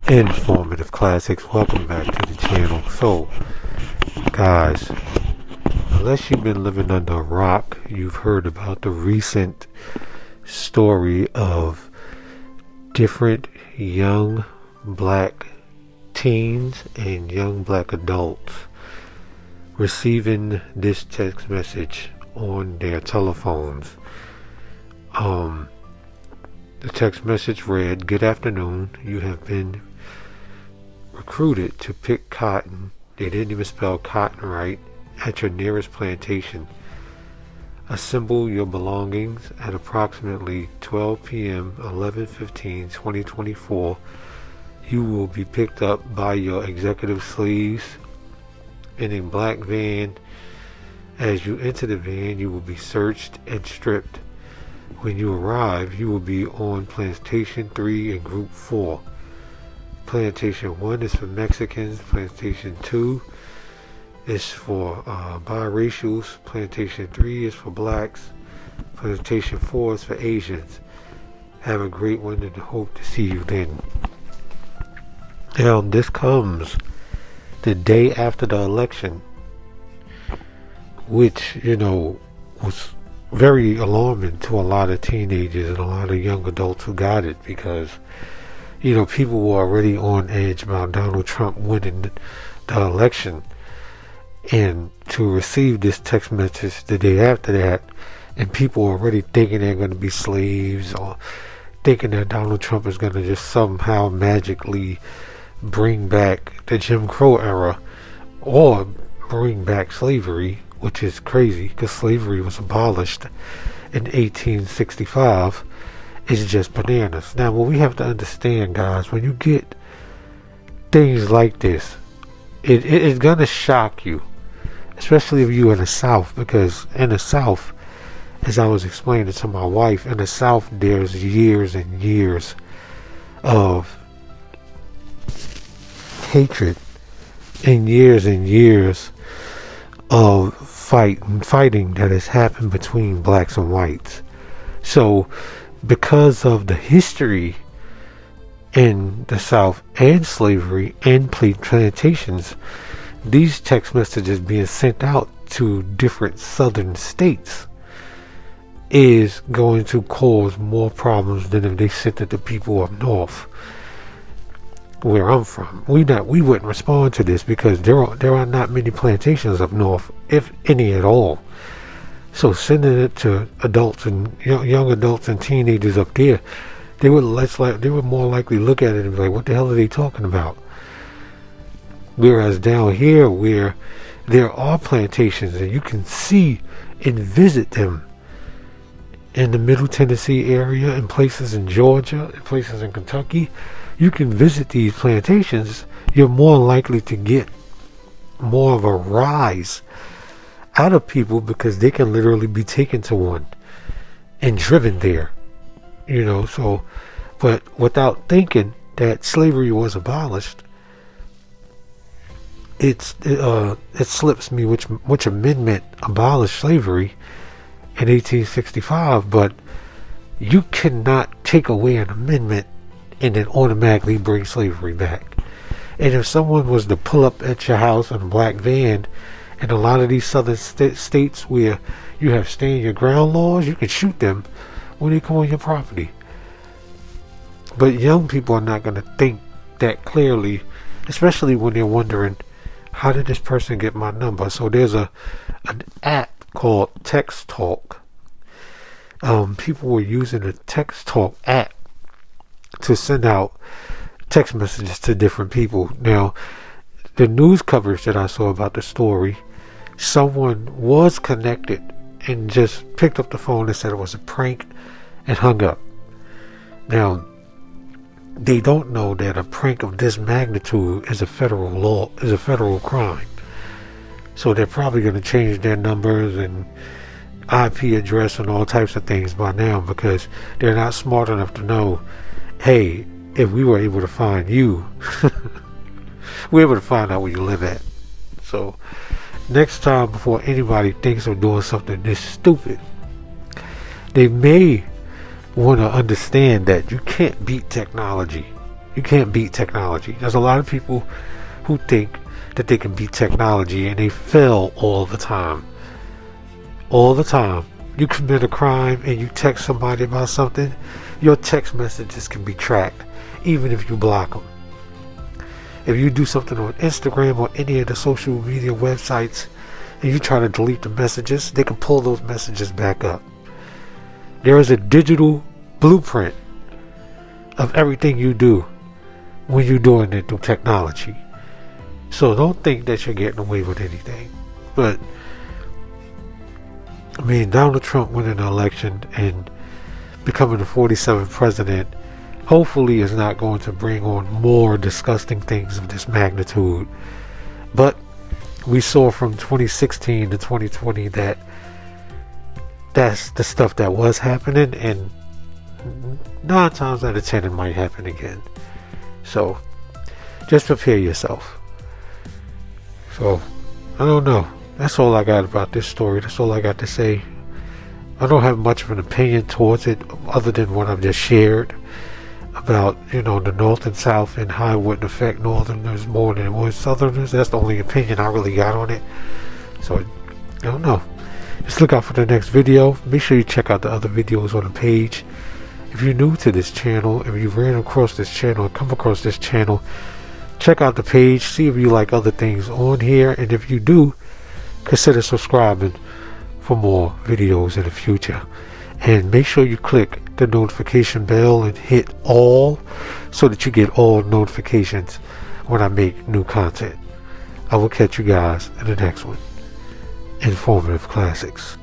Informative classics. Welcome back to the channel. So, guys, unless you've been living under a rock, you've heard about the recent story of different young black teens and young black adults receiving this text message on their telephones. The text message read, "Good afternoon. You have been recruited to pick cotton." They didn't even spell cotton right. "At your nearest plantation. Assemble your belongings at approximately 12 p.m. 11/15/2024. You will be picked up by your executive sleeves in a black van. As you enter the van, you will be searched and stripped. When you arrive, you will be on Plantation 3 and Group 4. Plantation 1 is for Mexicans. Plantation 2 is for biracials. Plantation 3 is for blacks. Plantation 4 is for Asians. Have a great one and hope to see you then." Now, this comes the day after the election, which, was very alarming to a lot of teenagers and a lot of young adults who got it, because people were already on edge about Donald Trump winning the election, and to receive this text message the day after that, and people were already thinking they're going to be slaves, or thinking that Donald Trump is going to just somehow magically bring back the Jim Crow era or bring back slavery, which is crazy because slavery was abolished in 1865. It's just bananas. Now, what we have to understand, guys, when you get things like this, it's going to shock you, especially if you're in the South, because in the South, as I was explaining to my wife, in the South there's years and years of hatred and years of fighting that has happened between blacks and whites. So because of the history in the South and slavery and plantations, these text messages being sent out to different southern states is going to cause more problems than if they sent it to people up north, where I'm from. We wouldn't respond to this because there are not many plantations up north, if any at all. So sending it to adults and young adults and teenagers up there, they would more likely look at it and be like, "What the hell are they talking about?" Whereas down here, where there are plantations and you can see and visit them in the Middle Tennessee area, and places in Georgia, and places in Kentucky, you can visit these plantations, you're more likely to get more of a rise out of people because they can literally be taken to one and driven there. So, but without thinking that slavery was abolished, it slips me which amendment abolished slavery in 1865, but you cannot take away an amendment and then automatically bring slavery back. And if someone was to pull up at your house in a black van, in a lot of these southern states where you have stand your ground laws, you can shoot them when they come on your property. But young people are not going to think that clearly, especially when they're wondering, how did this person get my number? So there's an app called Text Talk. People were using the Text Talk app to send out text messages to different people. Now, the news coverage that I saw about the story, someone was connected and just picked up the phone and said it was a prank and hung up. Now, they don't know that a prank of this magnitude is a federal law, is a federal crime. So they're probably going to change their numbers and IP address and all types of things by now, because they're not smart enough to know, hey, if we were able to find you, we're able to find out where you live at. So next time, before anybody thinks of doing something this stupid, they may want to understand that you can't beat technology. You can't beat technology. There's a lot of people who think that they can beat technology, and they fail all the time. All the time. You commit a crime and you text somebody about something, your text messages can be tracked, even if you block them. If you do something on Instagram or any of the social media websites and you try to delete the messages, they can pull those messages back up. There is a digital blueprint of everything you do when you're doing it through technology. So don't think that you're getting away with anything. But I mean, Donald Trump winning an election and becoming the 47th president hopefully is not going to bring on more disgusting things of this magnitude. But we saw from 2016 to 2020 that that's the stuff that was happening, and 9 times out of 10 it might happen again. So just prepare yourself. So I don't know. That's all I got about this story. That's all I got to say. I don't have much of an opinion towards it other than what I've just shared about, the North and South and how it wouldn't affect Northerners more than it would Southerners. That's the only opinion I really got on it. So I don't know. Just look out for the next video. Make sure you check out the other videos on the page. If you're new to this channel, if you ran across this channel, come across this channel, check out the page, see if you like other things on here, and if you do, consider subscribing for more videos in the future. And make sure you click the notification bell and hit all so that you get all notifications when I make new content. I will catch you guys in the next one. Informative Classics.